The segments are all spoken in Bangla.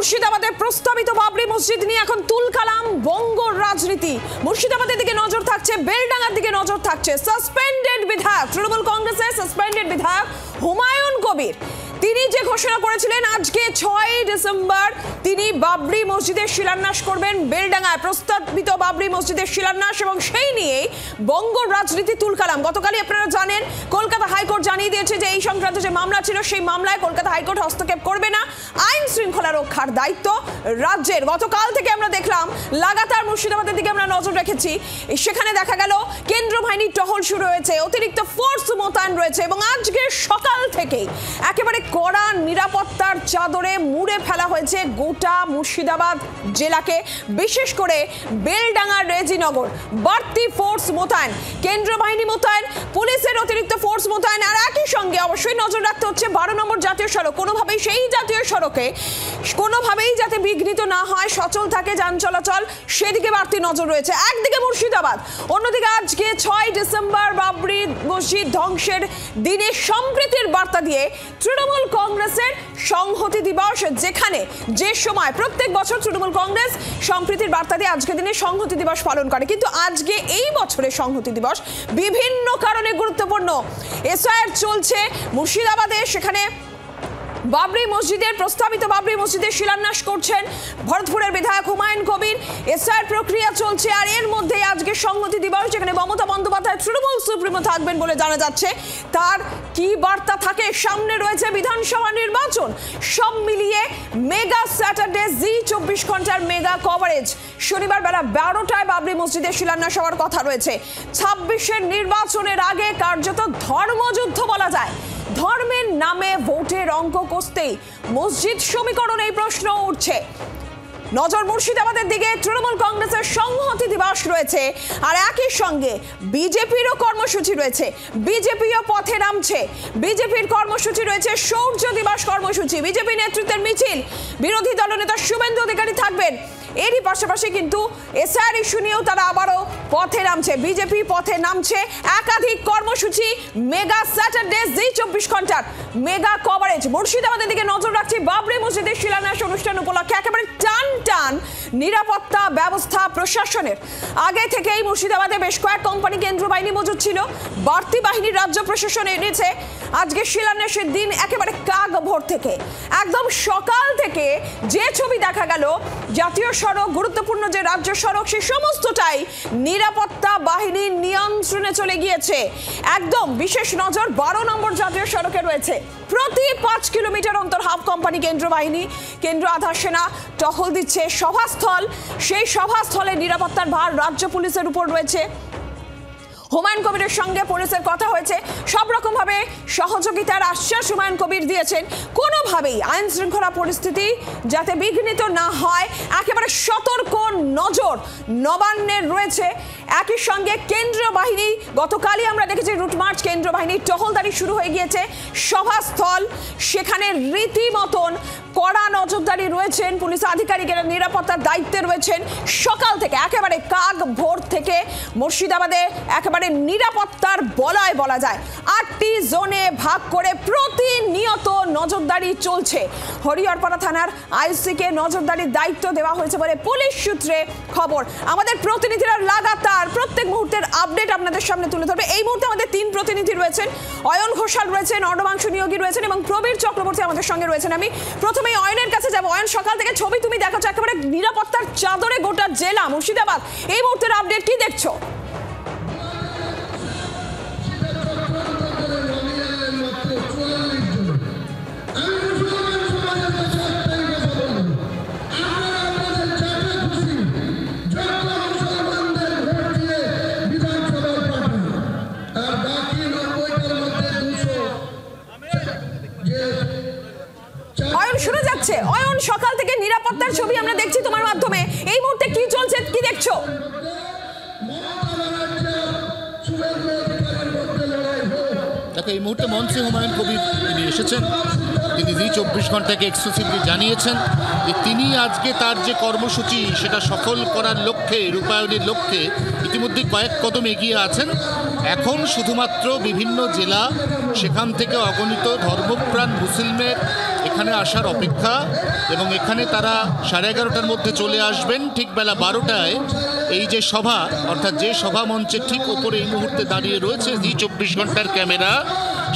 মুর্শিদাবাদের প্রস্তাবিত বাবরি মসজিদ নিয়ে এখন তুলকালাম বঙ্গ রাজনীতি। মুর্শিদাবাদের দিকে নজর থাকছে, বেলডাঙ্গার দিকে নজর থাকছে। সাসপেন্ডেড বিধায়ক, তৃণমূল কংগ্রেসের সাসপেন্ডেড বিধায়ক হুমায়ুন কবির, তিনি যে ঘোষণা করেছিলেন আজকে 6 ডিসেম্বর তিনি বাবরি মসজিদের শিলান্যাস করবেন। বেলডাঙ্গায় প্রস্তাবিত বাবরি মসজিদের শিলান্যাস, এবং সেই নিয়েই বঙ্গ রাজনীতি তুলকালাম। গতকালই আপনারা জানেন কলকাতা হাইকোর্ট জানিয়ে দিয়েছে যে এই সংক্রান্ত যে মামলা ছিল সেই মামলায় কলকাতা হাইকোর্ট হস্তক্ষেপ করবে না, আইন শৃঙ্খলা রক্ষার দায়িত্ব রাজ্যের। গতকাল থেকে আমরা দেখলাম লাগাতার মুর্শিদাবাদের দিকে আমরা নজর রেখেছি, সেখানে দেখা গেল কেন্দ্র বাহিনীর টহল শুরু হয়েছে, অতিরিক্ত ফোর্স মোতায়েন রয়েছে, এবং আজকে সকাল থেকেই একেবারে কড়া নিরাপত্তার চাদরে মুড়ে ফেলা হয়েছে গোটা মুর্শিদাবাদ জেলাকে। বিশেষ করে বেলডাঙ্গার রেজিনগর বাড়তি ফোর্স মোতায়েন, কেন্দ্র বাহিনী মোতায়েন, পুলিশের অতিরিক্ত ফোর্স মোতায়েন, আর একই সঙ্গে অবশ্যই নজর রাখতে হচ্ছে 12 নম্বর জাতীয় সড়ক। কোনোভাবেই সেই জাতীয় সড়কে কোনোভাবেই যাতে বিঘ্নিত না হয়, সচল থাকে যান চলাচল, সেদিকে বাড়তি নজর রয়েছে। একদিকে মুর্শিদাবাদ, অন্যদিকে আজকে 6 ডিসেম্বর বাবরি মসজিদ ধ্বংসের দিনে সম্প্রীতির বার্তা দিয়ে তৃণমূল কংগ্রেসের সংহতি দিবস, যেখানে যে সময় প্রত্যেক বছর তৃণমূল কংগ্রেস সম্প্রীতির বার্তা দিয়ে আজকের দিনে সংহতি দিবস পালন করে, কিন্তু আজকে এই বছরের সংহতি দিবস বিভিন্ন কারণে গুরুত্বপূর্ণ। এসআইআর চলছে মুর্শিদাবাদে, সেখানে বাবরি মসজিদের প্রস্তাবিত বাবরি মসজিদের শিলান্যাস করছেন ভরতপুরের বিধায়ক হুমায়ুন কবির। এসআইআর প্রক্রিয়া চলছে, আর এর মধ্যে আজকে সংহতি দিবস, যেখানে মমতা বন্দ্যোপাধ্যায় তৃণমূল সুপ্রিমো থাকবেন বলে জানা যাচ্ছে। তার কি বার্তা থাকে? সামনে রয়েছে বিধানসভা নির্বাচন, সব মিলিয়ে মেগা স্যাটারডে জি 24 ঘন্টার মেগা কভারেজ। শনিবার বেলা 12টায় বাবরি মসজিদের শিলান্যাস হওয়ার কথা রয়েছে। 26-এর নির্বাচনের আগে কার্যত ধর্মযুদ্ধ বলা যায়। ধর্মের নামে ভোটের অঙ্ক কষতেই মসজিদ সমীকরণ, এই প্রশ্ন উঠছে। নজর মুর্শিদাবাদের দিকে, তৃণমূল কংগ্রেসের সংহতি দিবস রয়েছে, আর একই সঙ্গে বিজেপিরও কর্মসূচি রয়েছে। বিজেপিও পথে নামছে, বিজেপির কর্মসূচি রয়েছে সৌর্য দিবস কর্মসূচি, বিজেপি নেতৃত্বের মিছিল, বিরোধী দলনেতা শুভেন্দু অধিকারী থাকবেন। এরই পাশাপাশি কিন্তু এসআইআর ইস্যু নিয়েও তারা আবারও পথে নামছে, বিজেপি পথে নামছে। একাধিক কর্মসূচি, মেগা স্যাটারডে জি 24 ঘন্টার মেগা কভারেজ। মুর্শিদাবাদের দিকে নজর রাখছি, বাবরি মসজিদের শিলান্যাস অনুষ্ঠান উপলক্ষে একেবারে টান টান নিরাপত্তা ব্যবস্থা প্রশাসনের। আগে থেকেই মুর্শিদাবাদে বেশ কয়েক কোম্পানি কেন্দ্র বাহিনী মজুদ ছিল, বাড়তি বাহিনীর রাজ্য প্রশাসন এনেছে। আজকে শিলান্যাসের দিন একেবারে কাগ ভোর থেকে, একদম সকাল থেকে যে ছবি দেখা গেল, জাতীয় সড়ক, গুরুত্বপূর্ণ যে রাজ্য সড়ক, সে সমস্তটাই নিরাপত্তা বাহিনীর নিয়ন্ত্রণে চলে গিয়েছে। একদম বিশেষ নজর 12 নম্বর জাতীয় সড়কে রয়েছে। প্রতি 5 কিলোমিটার অন্তর হাফ কোম্পানি কেন্দ্র বাহিনী, কেন্দ্র আধার সেনা টহল দিচ্ছে। সভাস্থল, সেই সভাস্থলের নিরাপত্তার ভার রাজ্য পুলিশের উপর রয়েছে। হুমায়ুন কবিরের সঙ্গে পুলিশের কথা হয়েছে, সব রকম ভাবে সহযোগিতার আশ্বাস হুমায়ুন কবির দিয়েছেন। কোনোভাবেই আইন শৃঙ্খলা পরিস্থিতি যাতে বিঘ্নিত না হয়, একেবারে সতর্ক নজর নবান্নের রয়েছে। একই সঙ্গে কেন্দ্রীয় বাহিনী, গতকালই আমরা দেখেছি রুট মার্চ, কেন্দ্র বাহিনীর টহলদারি শুরু হয়ে গিয়েছে। সভাস্থল, সেখানে রীতিমতন কড়া নজরদারি রয়েছেন, পুলিশ আধিকারিকেরা নিরাপত্তার দায়িত্বে রয়েছেন। সকাল থেকে একেবারে কাগ ভোর থেকে মুর্শিদাবাদে একেবারে নিরাপত্তার বলয় বলা যায়। 8টি জোনে ভাগ করে প্রতিনিয়ত নজরদারি চলছে। হরিহরপাড়া থানার আইসিকে নজরদারির দায়িত্ব দেওয়া হয়েছে বলে পুলিশ সূত্রে খবর। আমাদের প্রতিনিধিরা লাগাতার প্রত্যেক মুহূর্তের আপডেট আপনাদের সামনে তুলে ধরবে। এই মুহূর্তে আমাদের 3 প্রতিনিধি রয়েছেন, অয়ন ঘোষাল রয়েছেন, অর্ণবাংশু নিয়োগী রয়েছেন, এবং প্রবীর চক্রবর্তী আমাদের সঙ্গে রয়েছেন। আমি প্রথমে অয়নের কাছে যাব। অয়ন, সকাল থেকে ছবি তুমি দেখাচ্ছ, একেবারে নিরাপত্তার চাদরে গোটা জেলা মুর্শিদাবাদ, এই মুহূর্তের আপডেট কি দেখছো? শুরু যাচ্ছে। অয়ন, সকাল থেকে নিরাপত্তার ছবি আমরা দেখছি তোমার মাধ্যমে, এই মুহূর্তে কি চলছে, কি দেখছো? দেখো, এই মুহূর্তে মঞ্চে হুমায়ুন কবির তিনি এসেছেন। তিনি জি 24 ঘন্টাকে এক্সক্লুসিভলি জানিয়েছেন যে তিনি আজকে তার যে কর্মসূচি সেটা সফল করার লক্ষ্যে, রূপায়ণের লক্ষ্যে ইতিমধ্যে কয়েক কদম এগিয়ে আছেন। এখন শুধুমাত্র বিভিন্ন জেলা, সেখান থেকে অগণিত ধর্মপ্রাণ মুসলিমের এখানে আসার অপেক্ষা, এবং এখানে তারা 11:30টার মধ্যে চলে আসবেন। ঠিক বেলা 12টায় এই যে সভা, অর্থাৎ যে সভা মঞ্চের ঠিক ওপরে এই মুহূর্তে দাঁড়িয়ে রয়েছে জি 24 ঘন্টার ক্যামেরা,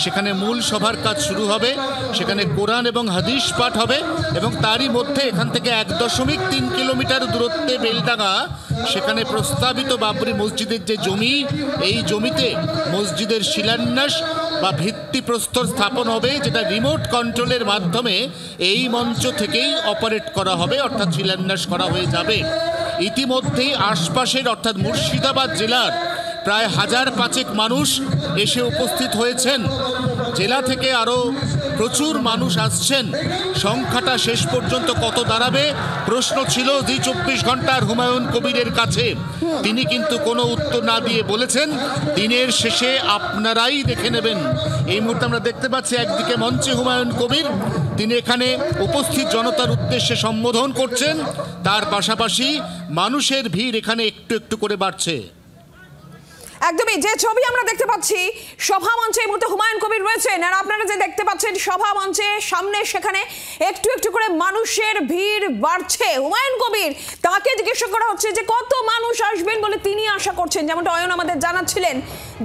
সেখানে মূল সভার কাজ শুরু হবে। সেখানে কোরআন এবং হাদিস পাঠ হবে, এবং তারই মধ্যে এখান থেকে 1.3 কিলোমিটার দূরত্বে বেলডাঙ্গা, সেখানে প্রস্তাবিত বাবরি মসজিদের যে জমি, এই জমিতে মসজিদের শিলান্যাস বা ভিত্তিপ্রস্তর স্থাপন হবে, যেটা রিমোট কন্ট্রোলের মাধ্যমে এই মঞ্চ থেকেই অপারেট করা হবে, অর্থাৎ শিলান্যাস করা হয়ে যাবে। ইতিমধ্যেই আশপাশের অর্থাৎ মুর্শিদাবাদ জেলার প্রায় 1000-5 মানুষ এসে উপস্থিত হয়েছেন। জেলা থেকে আরও প্রচুর মানুষ আসছেন। সংখ্যাটা শেষ পর্যন্ত কত দাঁড়াবে প্রশ্ন ছিল জি 24 ঘন্টার হুমায়ুন কবিরের কাছে। তিনি কিন্তু কোনো উত্তর না দিয়ে বলেছেন, দিনের শেষে আপনারাই দেখে নেবেন। এই মুহূর্তে আমরা দেখতে পাচ্ছি একদিকে মঞ্চে হুমায়ুন কবির, তিনি এখানে উপস্থিত জনতার উদ্দেশ্যে সম্বোধন করছেন, তার পাশাপাশি মানুষের ভিড় এখানে একটু একটু করে বাড়ছে। একদমই, যে ছবি আমরা দেখতে পাচ্ছি সভা মঞ্চে এই মুহূর্তে হুমায়ুন কবির রয়েছেন, আর আপনারা যে দেখতে পাচ্ছেন সভা মঞ্চে সামনে সেখানে একটু একটু করে মানুষের ভিড় বাড়ছে। হুমায়ুন কবির, তাকে জিজ্ঞাসা করা হচ্ছে যে কত মানুষ আসবেন বলে তিনি আশা করছেন। যেমনটা অয়ন আমাদের জানাচ্ছিলেন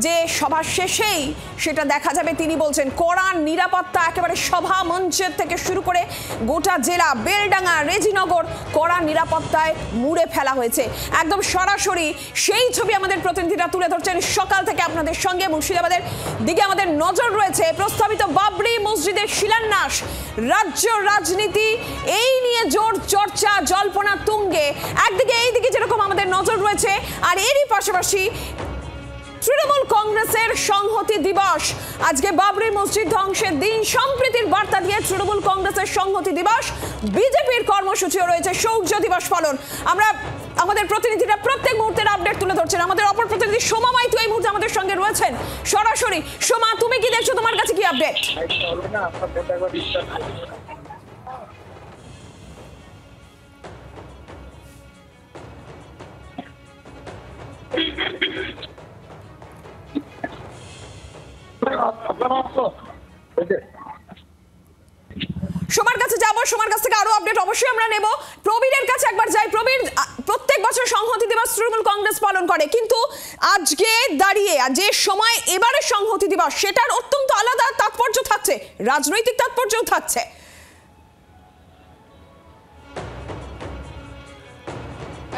যে সভা শেষেই সেটা দেখা যাবে। তিনি বলছেন কড়া নিরাপত্তা, একেবারে সভা মঞ্চের থেকে শুরু করে গোটা জেলা বেলডাঙ্গা রেজিনগর কড়া নিরাপত্তায় মুড়ে ফেলা হয়েছে। একদম সরাসরি সেই ছবি আমাদের প্রতিনিধিরা তুলে ধরছেন সকাল থেকে আপনাদের সঙ্গে। মুর্শিদাবাদের দিকে আমাদের নজর রয়েছে। প্রস্তাবিত বাবরি মসজিদের শিলান্যাস, রাজ্য রাজনীতি এই নিয়ে জোর চর্চা, জল্পনা তুঙ্গে। একদিকে এইদিকে যেরকম আমাদের নজর রয়েছে, আর এরই পাশাপাশি তৃণমূল কংগ্রেসের সংহতি দিবস। আজকে বাবরি মসজিদ ধ্বংসের দিন, সম্প্রীতির বার্তা দিয়ে তৃণমূল কংগ্রেসের সংহতি দিবস। বিজেপির কর্মসূচিও রয়েছে শৌর্য দিবস পালন। আমরা আমাদের প্রতিনিধিরা প্রত্যেক মুহূর্তের আপডেট তুলে ধরছেন। আমাদের অপর প্রতিনিধি সোমা মাইতি এই মুহূর্তে আমাদের সঙ্গে রয়েছেন সরাসরি। সোমা, তুমি কি দেখছো? তোমার কাছে কি আপডেট? সোমার কাছে যাবো, সোমার কাছ থেকে আরো আপডেট অবশ্যই আমরা নেব। প্রবীরের কাছে একবার যাই। প্রবীর, প্রত্যেক বছর সংহতি দিবস তৃণমূল কংগ্রেস পালন করে, কিন্তু আজকে দাঁড়িয়ে যে সময় এবারে সংহতি দিবস, সেটার অত্যন্ত আলাদা তাৎপর্য থাকছে, রাজনৈতিক তাৎপর্যও থাকছে।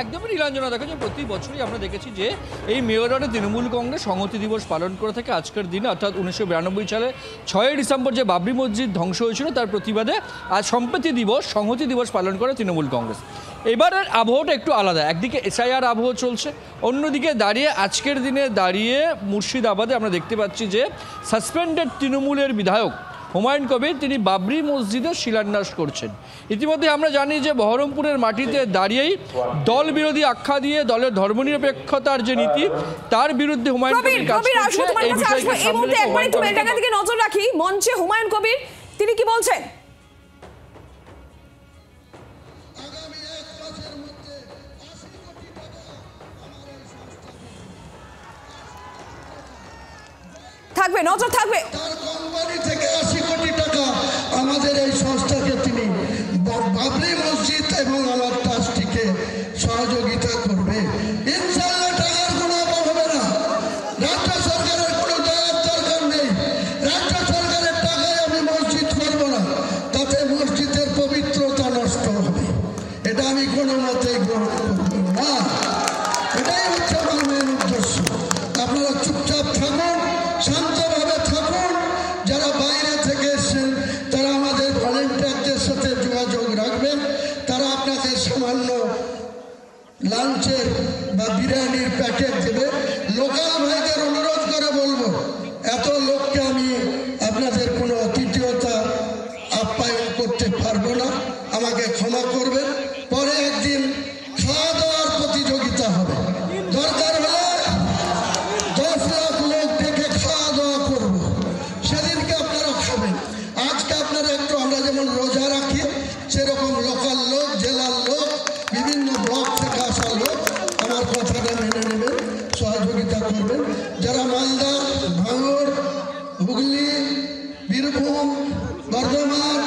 একদমই নীলাঞ্জনা, দেখো যে প্রতি বছরই আমরা দেখেছি যে এই মেয়রডে তৃণমূল কংগ্রেস সংহতি দিবস পালন করে থাকে। আজকের দিনে অর্থাৎ 1992 সালে 6 ডিসেম্বর যে বাবরি মসজিদ ধ্বংস হয়েছিল তার প্রতিবাদে আজ সম্প্রীতি দিবস, সংহতি দিবস পালন করে তৃণমূল কংগ্রেস। এবারের আবহাওয়াটা একটু আলাদা। একদিকে এসআইআর আবহ চলছে, অন্যদিকে দাঁড়িয়ে আজকের দিনে দাঁড়িয়ে মুর্শিদাবাদে আমরা দেখতে পাচ্ছি যে সাসপেন্ডেড তৃণমূলের বিধায়ক হুমায়ুন কবির তিনি বাবরি মসজিদের শিলান্যাস করছেন। ইতিমধ্যে আমরা জানি যে বহরমপুরের মাটিতে দাঁড়িয়েই দল বিরোধী আখ্যা দিয়ে দলের ধর্মনিরপেক্ষতার যে নীতি তার বিরুদ্ধে হুমায়ুন কবির কাজ করছে। এই বিষয়কে সামনে রেখে হুমায়ুন কবির দিকে নজর রাখি। মঞ্চে হুমায়ুন কবির, তিনি কি বলছেন? থাকবে, নজর থাকবে। কোম্পানি থেকে 80 কোটি টাকা আমাদের এই সংস্থাকে তিনি বাবরি মসজিদ এবং আমার ট্রাস্টিকে সহযোগিতা করবে। ইনশাআল্লাহ টাকার কোনো অভাব হবে না। রাজ্য সরকারের কোনো দয়ার দরকার নেই। রাজ্য সরকারের টাকায় আমি মসজিদ করব না, তাতে মসজিদের পবিত্রতা নষ্ট হবে। এটা আমি কোনো মতেই গ্রহণ করব না। এটাই হচ্ছে আমার মেন উদ্দেশ্য। আপনারা চুপচাপ থাকুন, শান্তভাবে থাকুন। যারা বাইরে থেকে এসেছেন তারা আমাদের ভলেন্টিয়ারদের সাথে যোগাযোগ রাখবেন। তারা আপনাদের সামান্য লাঞ্চের বা বিরিয়ানির প্যাকেট দেবে। লোকাল ভাইদের অনুরোধ করে বলবো, এত লোককে আমি আপনাদের কোনো অতিথিয়তা আপ্যায়ন করতে পারবো না, আমাকে ক্ষমা করবেন। পরে একদিন খাওয়া দাওয়ার প্রতিযোগিতা হবে, দরকার হলে 10 লাখ লোক ডেকে খাওয়া দাওয়া করবো, সেদিনকে আপনারা খাবেন। আজকে আপনারা একটু, আমরা যেমন রোজা রাখি সেরকম লোকাল লোক, জেলার লোক, বিভিন্ন ব্লক থেকে আসা লোক আমার কথাটা মেনে নেবেন, সহযোগিতা করবেন। যারা মালদা, ভাঙড়, হুগলি, বীরভূম, বর্ধমান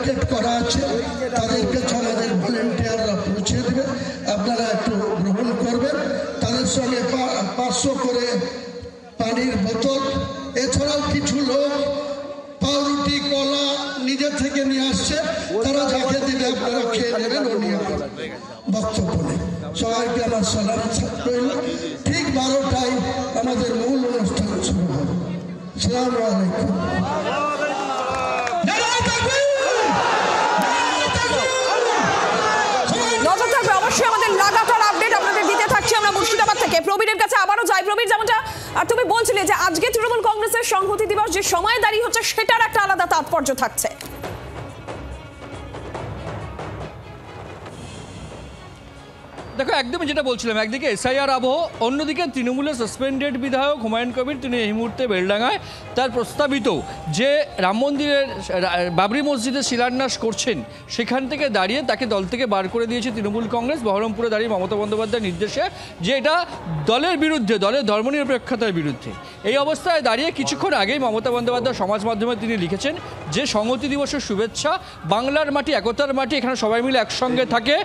ব্যারিকেড করা আছে, তাদের কাছে আমাদের ভলেন্টিয়াররা পৌঁছে দেবে, আপনারা একটু গ্রহণ করবেন। তাদের সঙ্গে 500 করে পানির বোতল, এছাড়াও কিছু লোক পাউরুটি কলা নিজে থেকে নিয়ে আসছে, তারা যাকে দিলে আপনারা খেয়ে নেবেন। ও নিয়ে বক্তব্য নেই। সবাইকে আমার সালাম রইল। ঠিক 12টায় আমাদের মূল অনুষ্ঠান শুরু হবে। আসসালামু আলাইকুম। নজর থাকবে অবশ্যই আমাদের লাগাতার আপডেট আপনাদের দিতে থাকছি আমরা মুর্শিদাবাদ থেকে। প্রবীরের কাছে আবারও যাই। প্রবীর, যেমনটা তুমি বলছিলে যে আজকে তৃণমূল কংগ্রেসের সংহতি দিবস যে সময় দাঁড়িয়ে হচ্ছে সেটার একটা আলাদা তাৎপর্য থাকছে। দেখো, একদমই যেটা বলছিলাম, একদিকে এসআইআর আবহ, অন্যদিকে তৃণমূলের সাসপেন্ডেড বিধায়ক হুমায়ুন কবির তিনি এই মুহূর্তে বেলডাঙ্গায় তার প্রস্তাবিত যে রাম মন্দিরের বাবরি মসজিদের শিলান্যাস করছেন সেখান থেকে দাঁড়িয়ে তাকে দল থেকে বার করে দিয়েছে তৃণমূল কংগ্রেস। বহরমপুরে দাঁড়িয়ে মমতা বন্দ্যোপাধ্যায়ের নির্দেশে যে এটা দলের বিরুদ্ধে, দলের ধর্মনিরপেক্ষতার বিরুদ্ধে। এই অবস্থায় দাঁড়িয়ে কিছুক্ষণ আগেই মমতা বন্দ্যোপাধ্যায় সমাজ মাধ্যমে তিনি লিখেছেন যে সংহতি দিবসের শুভেচ্ছা, বাংলার মাটি, একতার মাটি, এখানে সবাই মিলে একসঙ্গে থাকে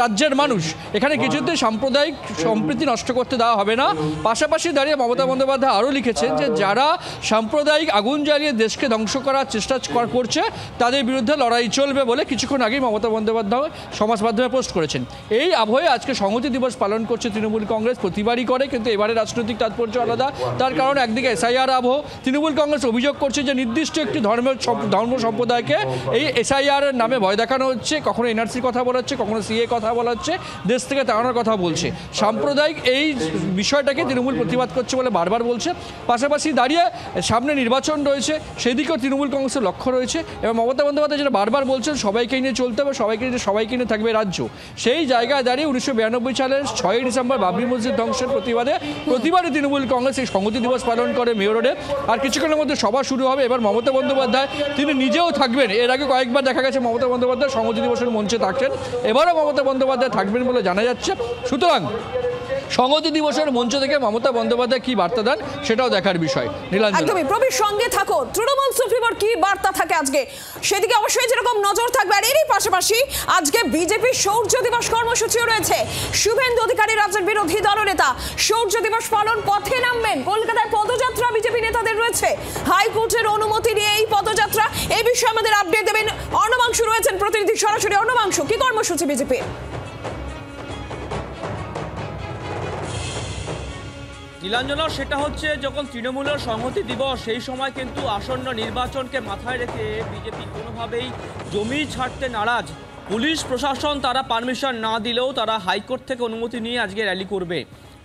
রাজ্যের মানুষ, এখানে কিছুতে সাম্প্রদায়িক সম্প্রীতি নষ্ট করতে দেওয়া হবে না। পাশাপাশি দাঁড়িয়ে মমতা বন্দ্যোপাধ্যায় আরও লিখেছেন যে যারা সাম্প্রদায়িক আগুন জ্বালিয়ে দেশকে ধ্বংস করার চেষ্টা করছে তাদের বিরুদ্ধে লড়াই চলবে বলে কিছুক্ষণ আগেই মমতা বন্দ্যোপাধ্যায় সমাজ মাধ্যমে পোস্ট করেছেন। এই আবহে আজকে সংহতি দিবস পালন করছে তৃণমূল কংগ্রেস, প্রতিবারই করে, কিন্তু এবারে রাজনৈতিক তাৎপর্য আলাদা। তার কারণ একদিকে এসআইআর আবহ, তৃণমূল কংগ্রেস অভিযোগ করছে যে নির্দিষ্ট একটি ধর্ম সম্প্রদায়কে এই এসআইআর নামে ভয় দেখানো হচ্ছে, কখনো এনআরসির কথা বলা হচ্ছে, কখনো সিএ কথা বলা হচ্ছে, দেশ থেকে তাড়ানোর কথা বলছে। সাম্প্রদায়িক এই বিষয়টাকে তৃণমূল প্রতিবাদ করছে বলে বারবার বলছে। পাশাপাশি দাঁড়িয়ে সামনে নির্বাচন রয়েছে, সেদিকেও তৃণমূল কংগ্রেসের লক্ষ্য রয়েছে এবং মমতা বন্দ্যোপাধ্যায় যেটা বারবার বলছেন সবাইকে নিয়ে চলতে হবে, সবাইকে নিয়ে থাকবে রাজ্য। সেই জায়গায় দাঁড়িয়ে 1992 সালের 6ই ডিসেম্বর বাবরি মসজিদ ধ্বংসের প্রতিবারে তৃণমূল কংগ্রেস এই সংহতি দিবস পালন করে মেয়র রোডে। আর কিছুক্ষণের মধ্যে সভা শুরু হবে। এবার মমতা বন্দ্যোপাধ্যায় তিনি নিজেও থাকবেন। এর আগে কয়েকবার দেখা গেছে মমতা বন্দ্যোপাধ্যায় সংহতি দিবসের মঞ্চে থাকছেন, এবারও মমতা বন্দ্যোপাধ্যায় থাকবেন বলে জানা যাচ্ছে। সুতরাং সংহতি দিবসের মঞ্চ থেকে মমতা বন্দ্যোপাধ্যায় কি বার্তা দেন সেটাও দেখার বিষয়। একদমই প্রবীর সঙ্গে থাকো, তৃণমূল সুপ্রিমোর কি বার্তা থাকে আজকে সেদিকে অবশ্যই যেরকম নজর থাকবে। আর এরই পাশাপাশি আজকে বিজেপি শৌর্য দিবস কর্মসূচিও রয়েছে। শুভেন্দু অধিকারী রাজ্যের বিরোধী দলনেতা শৌর্য দিবস পালন পথে নামবেন। কলকাতায় পদযাত্রা বিজেপি নেতাদের রয়েছে, হাইকোর্টের অনুমতি নিয়ে এই পদযাত্রা। এই বিষয়ে আমাদের আপডেট দেবেন অর্ণবাংশু, রয়েছেন প্রতিনিধি সরাসরি। অর্ণবাংশু, কি কর্মসূচি বিজেপি? নীলাঞ্জনা, সেটা হচ্ছে যখন তৃণমূলের সংহতি দিবস সেই সময় কিন্তু আসন্ন নির্বাচনকে মাথায় রেখে বিজেপি কোনোভাবেই জমি ছাড়তে নারাজ। পুলিশ প্রশাসন তারা পারমিশন না দিলেও তারা হাইকোর্ট থেকে অনুমতি নিয়ে আজকে র্যালি করবে।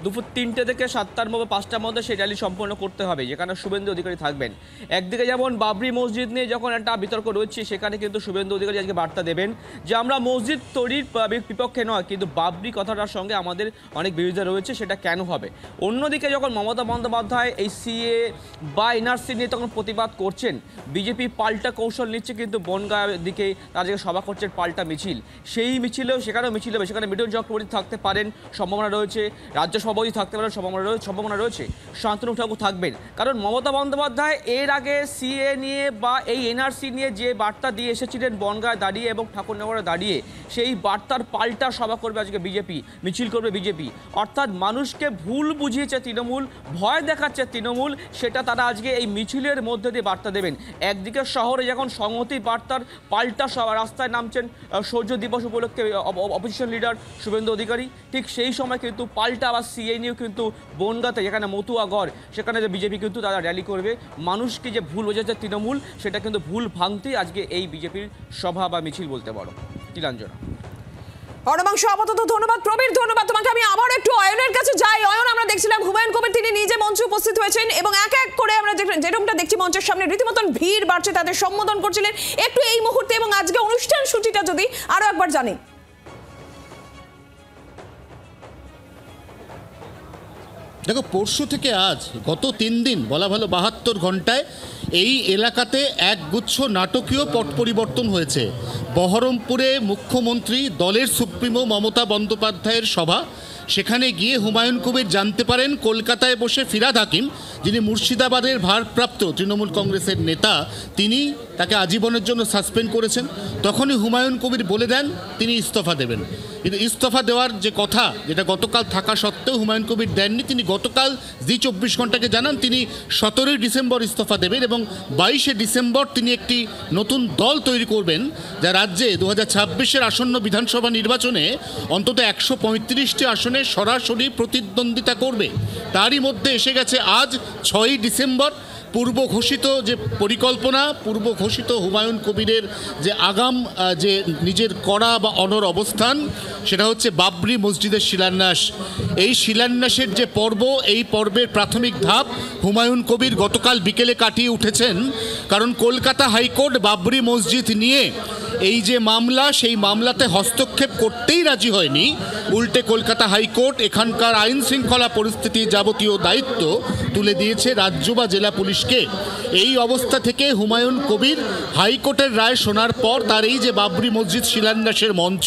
দুপুর 3টে থেকে 7টার মধ্যে 5টার মধ্যে সেই র্যালি সম্পন্ন করতে হবে, যেখানে শুভেন্দু অধিকারী থাকবেন। একদিকে যেমন বাবরি মসজিদ নিয়ে যখন একটা বিতর্ক রয়েছে, সেখানে কিন্তু শুভেন্দু অধিকারী আজকে বার্তা দেবেন যে আমরা মসজিদ তৈরির বিপক্ষে নয়, কিন্তু বাবরি কথাটার সঙ্গে আমাদের অনেক বিরোধিতা রয়েছে, সেটা কেন হবে। অন্যদিকে যখন মমতা বন্দ্যোপাধ্যায় এই সিএ বা এনআরসি নিয়ে তখন প্রতিবাদ করছেন, বিজেপি পাল্টা কৌশল নিচ্ছে, কিন্তু বনগাঁয়ের দিকে তারা যে সভা করছেন পাল্টা মিছিল, সেই মিছিলেও সেখানেও মিছিল হবে। সেখানে মিঠুন চক্রবর্তী থাকতে পারেন সম্ভাবনা রয়েছে, রাজ্য সভাপতি থাকতে পারেন সম্ভাবনা রয়েছে, শান্তনু ঠাকুর থাকবেন। কারণ মমতা বন্দ্যোপাধ্যায় এর আগে সিএ নিয়ে বা এই এনআরসি নিয়ে যে বার্তা দিয়ে এসেছিলেন বনগাঁয় দাঁড়িয়ে এবং ঠাকুরনগরে দাঁড়িয়ে, সেই বার্তার পাল্টা সভা করবে আজকে বিজেপি, মিছিল করবে বিজেপি। অর্থাৎ মানুষকে ভুল বুঝিয়েছে তৃণমূল, ভয় দেখাচ্ছে তৃণমূল, সেটা তারা আজকে এই মিছিলের মধ্যে দিয়ে বার্তা দেবেন। একদিকে শহরে যখন সংহতি বার্তার পাল্টা সভা, রাস্তায় নামছেন শৌর্য দিবস উপলক্ষে অপোজিশন লিডার শুভেন্দু অধিকারী, ঠিক সেই সময় কিন্তু পাল্টা আবার সিএ নিয়েও কিন্তু বনগাঁতে যেখানে মতুয়াগড়, সেখানে যে বিজেপি কিন্তু তারা র্যালি করবে। মানুষকে যে ভুল বোঝাচ্ছে তৃণমূল, সেটা কিন্তু ভুল ভাঙতেই আজকে এই বিজেপির সভা বা মিছিল বলতে পারো। নীলাঞ্জনা। অর্ণবাংশু, আপাতত ধন্যবাদ। প্রবীর, ধন্যবাদ তোমাকে। আমি আবার একটু অয়নের কাছে যাই। অয়ন, আমরা দেখছিলাম হুমায়ুন কবির তিনি নিজে মঞ্চে উপস্থিত হয়েছেন এবং এক এক করে আমরা যেরকমটা দেখছি মঞ্চের সামনে রীতিমতন ভিড় বাড়ছে, তাদের সম্বোধন করছিলেন। একটু এই মুহূর্তে এবং আজকে অনুষ্ঠান সূচিটা যদি আরো একবার জানি। দেখো, পরশু থেকে আজ গত 3 দিন, বলা ভালো 72 ঘন্টায় এই এলাকাতে একগুচ্ছ নাটকীয় পট পরিবর্তন হয়েছে। বহরমপুরে মুখ্যমন্ত্রী দলের সুপ্রিমো মমতা বন্দ্যোপাধ্যায়ের সভা, সেখানে গিয়ে হুমায়ুন কবির জানতে পারেন কলকাতায় বসে ফিরহাদ হাকিম যিনি মুর্শিদাবাদের ভারপ্রাপ্ত তৃণমূল কংগ্রেসের নেতা, তিনি তাকে আজীবনের জন্য সাসপেন্ড করেছেন। তখনই হুমায়ুন কবির বলে দেন তিনি ইস্তফা দেবেন। কিন্তু ইস্তফা দেওয়ার যে কথা, যেটা গতকাল থাকা সত্ত্বেও হুমায়ুন কবির দেননি, তিনি গতকাল জি 24 ঘন্টাকে জানান তিনি 17ই ডিসেম্বর ইস্তফা দেবেন এবং 22শে ডিসেম্বর তিনি একটি নতুন দল তৈরি করবেন, যা রাজ্যে 2026-এর আসন্ন বিধানসভা নির্বাচনে অন্তত 135টি আসনে সরাসরি প্রতিদ্বন্দ্বিতা করবে। তারই মধ্যে এসে গেছে আজ 6ই ডিসেম্বর। পূর্ব ঘোষিত যে পরিকল্পনা, পূর্ব ঘোষিত হুমায়ুন কবিরের যে আগাম যে নিজের করা বা অনর অবস্থান, সেটা হচ্ছে বাবরি মসজিদের শিলান্যাস। এই শিলান্যাসের যে পর্ব, এই পর্বের প্রাথমিক ধাপ হুমায়ুন কবির গতকাল বিকেলে কাটিয়ে উঠেছেন। কারণ কলকাতা হাইকোর্ট বাবরি মসজিদ নিয়ে এই যে মামলা, সেই মামলাতে হস্তক্ষেপ করতেই রাজি হয়নি। উল্টে কলকাতা হাইকোর্ট এখানকার আইন শৃঙ্খলা পরিস্থিতির যাবতীয় দায়িত্ব তুলে দিয়েছে রাজ্য বা জেলা পুলিশকে। এই অবস্থা থেকে হুমায়ুন কবির হাইকোর্টের রায় শোনার পর তার এই যে বাবরি মসজিদ শিলান্যাসের মঞ্চ,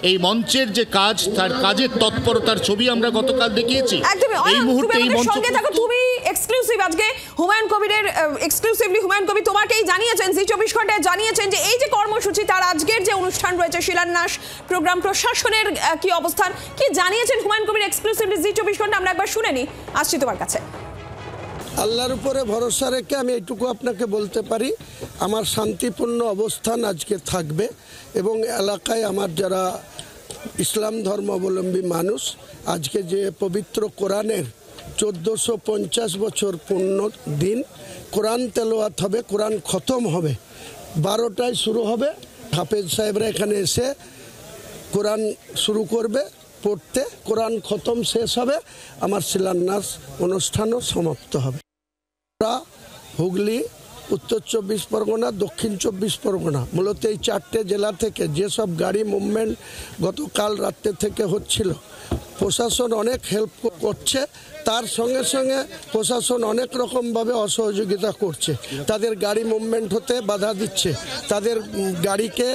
এই মঞ্চের যে কাজ, তার কাজের তৎপরতার ছবি আমরা গতকাল দেখিয়েছি। এই মুহূর্তে এই মঞ্চ তুমি এক্সক্লুসিভ আজকে হুমায়ুন কবিরের এক্সক্লুসিভলি হুমায়ুন কবির তোমাকেই জানিয়েছেন, জি 24 ঘন্টায় জানিয়েছেন যে এই যে কর্মসূচি, তার আজকের যে অনুষ্ঠান রয়েছে শিলান্যাস প্রোগ্রাম, প্রশাসনের কি অবস্থান, কি জানিয়েছেন হুমায়ুন কবির এক্সক্লুসিভলি জি 24 ঘন্টা আমরা একবার শুনে নিই। আসছি তোমার কাছে। আল্লাহর উপরে ভরসা রেখে আমি এইটুকু আপনাকে বলতে পারি, আমার শান্তিপূর্ণ অবস্থান আজকে থাকবে এবং এলাকায় আমার যারা ইসলাম ধর্মাবলম্বী মানুষ, আজকে যে পবিত্র কোরআনের 1450 বছর পূর্ণ দিন, কোরআন তেলাওয়াত হবে, কোরআন খতম হবে, 12টায় শুরু হবে। হাফেজ সাহেবরা এখানে এসে কোরআন শুরু করবে পড়তে, কোরআন খতম শেষ হবে, আমার শিলান্যাস অনুষ্ঠানও সমাপ্ত হবে। হুগলি, উত্তর 24 পরগনা, দক্ষিণ 24 পরগনা, মূলত এই 4টে জেলা থেকে যেসব গাড়ি মুভমেন্ট গতকাল রাত্রে থেকে হচ্ছিল, প্রশাসন অনেক হেল্প করছে। তার সঙ্গে সঙ্গে প্রশাসন অনেক রকমভাবে অসহযোগিতা করছে, তাদের গাড়ি মুভমেন্ট হতে বাধা দিচ্ছে, তাদের গাড়িকে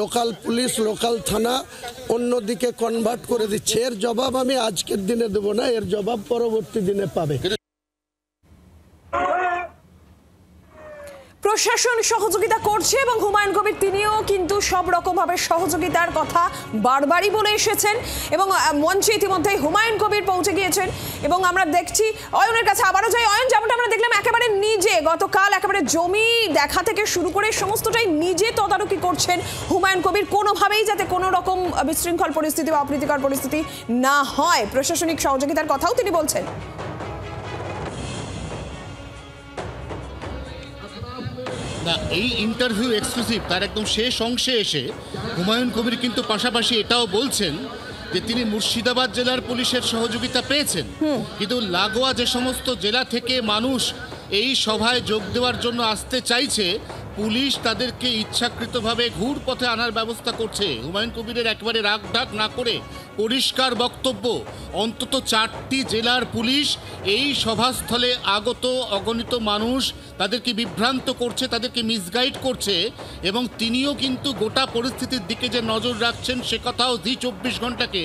লোকাল পুলিশ, লোকাল থানা অন্যদিকে কনভার্ট করে দিচ্ছে। এর জবাব আমি আজকের দিনে দেবো না, এর জবাব পরবর্তী দিনে পাবে। প্রশাসন সহযোগিতা করছে এবং হুমায়ুন কবির তিনিও কিন্তু সব রকমভাবে সহযোগিতার কথা বারবারই বলে এসেছেন এবং মঞ্চে ইতিমধ্যেই হুমায়ুন কবির পৌঁছে গিয়েছেন। এবং আমরা দেখছি অয়নের কাছে আবারও যাই। অয়ন, যেমনটা আমরা দেখলাম একেবারে নিজে গতকাল একেবারে জমি দেখা থেকে শুরু করে সমস্তটাই নিজে তদারকি করছেন হুমায়ুন কবির, কোনোভাবেই যাতে কোনো রকম বিশৃঙ্খল পরিস্থিতি বা অপ্রীতিকর পরিস্থিতি না হয়, প্রশাসনিক সহযোগিতার কথাও তিনি বলছেন। না, এই ইন্টারভিউ এক্সক্লুসিভ তার একদম শেষ অংশে এসে হুমায়ুন কবির কিন্তু পাশাপাশি এটাও বলছেন যে তিনি মুর্শিদাবাদ জেলার পুলিশের সহযোগিতা পেয়েছেন, কিন্তু লাগোয়া যে সমস্ত জেলা থেকে মানুষ এই সভায় যোগ দেওয়ার জন্য আসতে চাইছে, পুলিশ তাদেরকে ইচ্ছাকৃতভাবে ঘুর পথে আনার ব্যবস্থা করছে। হুমায়ুন কবিরের একেবারে রাগ ডাক না করে পরিষ্কার বক্তব্য, অন্তত 4টি জেলার পুলিশ এই সভাস্থলে আগত অগণিত মানুষ তাদেরকে বিভ্রান্ত করছে, তাদেরকে মিসগাইড করছে এবং তিনিও কিন্তু গোটা পরিস্থিতির দিকে যে নজর রাখছেন সে কথাও জি 24 ঘন্টাকে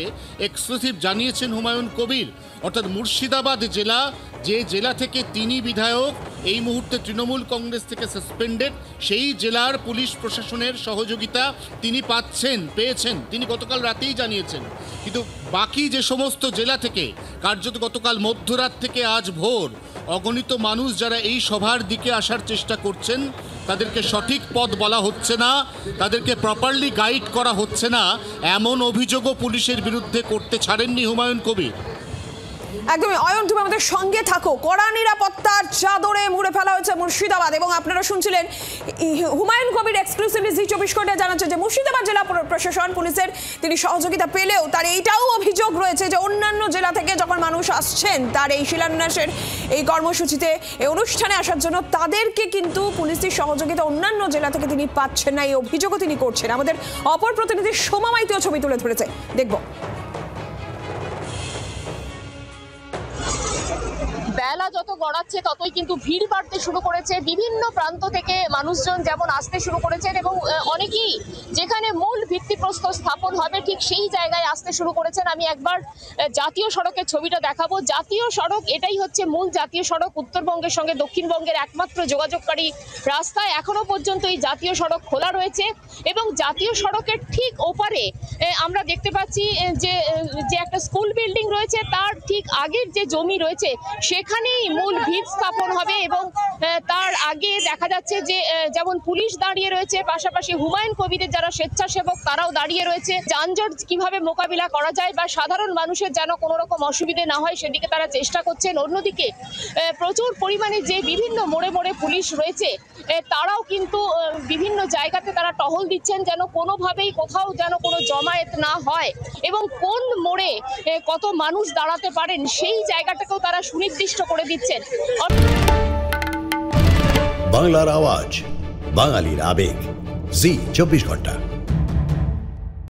এক্সক্লুসিভ জানিয়েছেন হুমায়ুন কবির। অর্থাৎ মুর্শিদাবাদ জেলা, যে জেলা থেকে তিনি বিধায়ক, এই মুহূর্তে তৃণমূল কংগ্রেস থেকে সাসপেন্ডেড, সেই জেলার পুলিশ প্রশাসনের সহযোগিতা তিনি পেয়েছেন, তিনি গতকাল রাতেই জানিয়েছেন। কিন্তু বাকি যে সমস্ত জেলা থেকে কার্যত গতকাল মধ্যরাত থেকে আজ ভোর অগণিত মানুষ যারা এই সভার দিকে আসার চেষ্টা করছেন, তাদেরকে সঠিক পথ বলা হচ্ছে না, তাদেরকে প্রপারলি গাইড করা হচ্ছে না, এমন অভিযোগও পুলিশের বিরুদ্ধে করতে ছাড়েননি হুমায়ুন কবির। একদমই অয়ন, তুমি আমাদের সঙ্গে থাকো। কড়া নিরাপত্তার চাদরে মুড়ে ফেলা হয়েছে মুর্শিদাবাদ এবং আপনারা শুনছিলেন হুমায়ুন কবির এক্সক্লুসিভলি জি 24 ঘন্টায় জানাচ্ছে যে মুর্শিদাবাদ জেলা প্রশাসন পুলিশের তিনি সহযোগিতা পেলেও তার এইটাও অভিযোগ রয়েছে যে অন্যান্য জেলা থেকে যখন মানুষ আসছেন তার এই শিলান্যাসের এই কর্মসূচিতে, এই অনুষ্ঠানে আসার জন্য, তাদেরকে কিন্তু পুলিশের সহযোগিতা অন্যান্য জেলা থেকে তিনি পাচ্ছেন না, এই অভিযোগও তিনি করছেন। আমাদের অপর প্রতিনিধি সোমা মাইতিও ছবি তুলে ধরেছে, দেখব। বেলা বেলা যত গড়াচ্ছে ততই কিন্তু ভিড় বাড়তে শুরু করেছে। বিভিন্ন প্রান্ত থেকে মানুষজন যেমন আসতে শুরু করেছেন এবং অনেকেই যেখানে মূল ভিত্তিপ্রস্তর স্থাপন হবে ঠিক সেই জায়গায় আসতে শুরু করেছেন। আমি একবার জাতীয় সড়কের ছবিটা দেখাবো। জাতীয় সড়ক এটাই হচ্ছে মূল জাতীয় সড়ক, উত্তরবঙ্গের সঙ্গে দক্ষিণবঙ্গের একমাত্র যোগাযোগকারী রাস্তা। এখনো পর্যন্ত এই জাতীয় সড়ক খোলা রয়েছে এবং জাতীয় সড়কের ঠিক ওপারে আমরা দেখতে পাচ্ছি যে একটা স্কুল বিল্ডিং রয়েছে, তার ঠিক আগের যে জমি রয়েছে সেখানেই মূল ভিত স্থাপন হবে এবং তার আগে দেখা যাচ্ছে যে যেমন পুলিশ দাঁড়িয়ে রয়েছে, পাশাপাশি হুমায়ুন কবিরের যারা স্বেচ্ছাসেবক তারাও দাঁড়িয়ে রয়েছে। যানজট কিভাবে মোকাবিলা করা যায় বা সাধারণ মানুষের যেন কোনো রকম অসুবিধে না হয় সেদিকে তারা চেষ্টা করছেন। অন্যদিকে প্রচুর পরিমাণে যে বিভিন্ন মোড়ে মোড়ে পুলিশ রয়েছে তারাও কিন্তু বিভিন্ন জায়গাতে তারা টহল দিচ্ছেন যেন কোনোভাবেই কোথাও যেন কোনো জমায়েত না হয় এবং কোন মোড়ে কত মানুষ দাঁড়াতে পারেন সেই জায়গাটাকেও তারা সুনির্দিষ্ট করে দিচ্ছেন। বাংলার আওয়াজ, বাঙালির আবেগ, জি 24 ঘন্টা।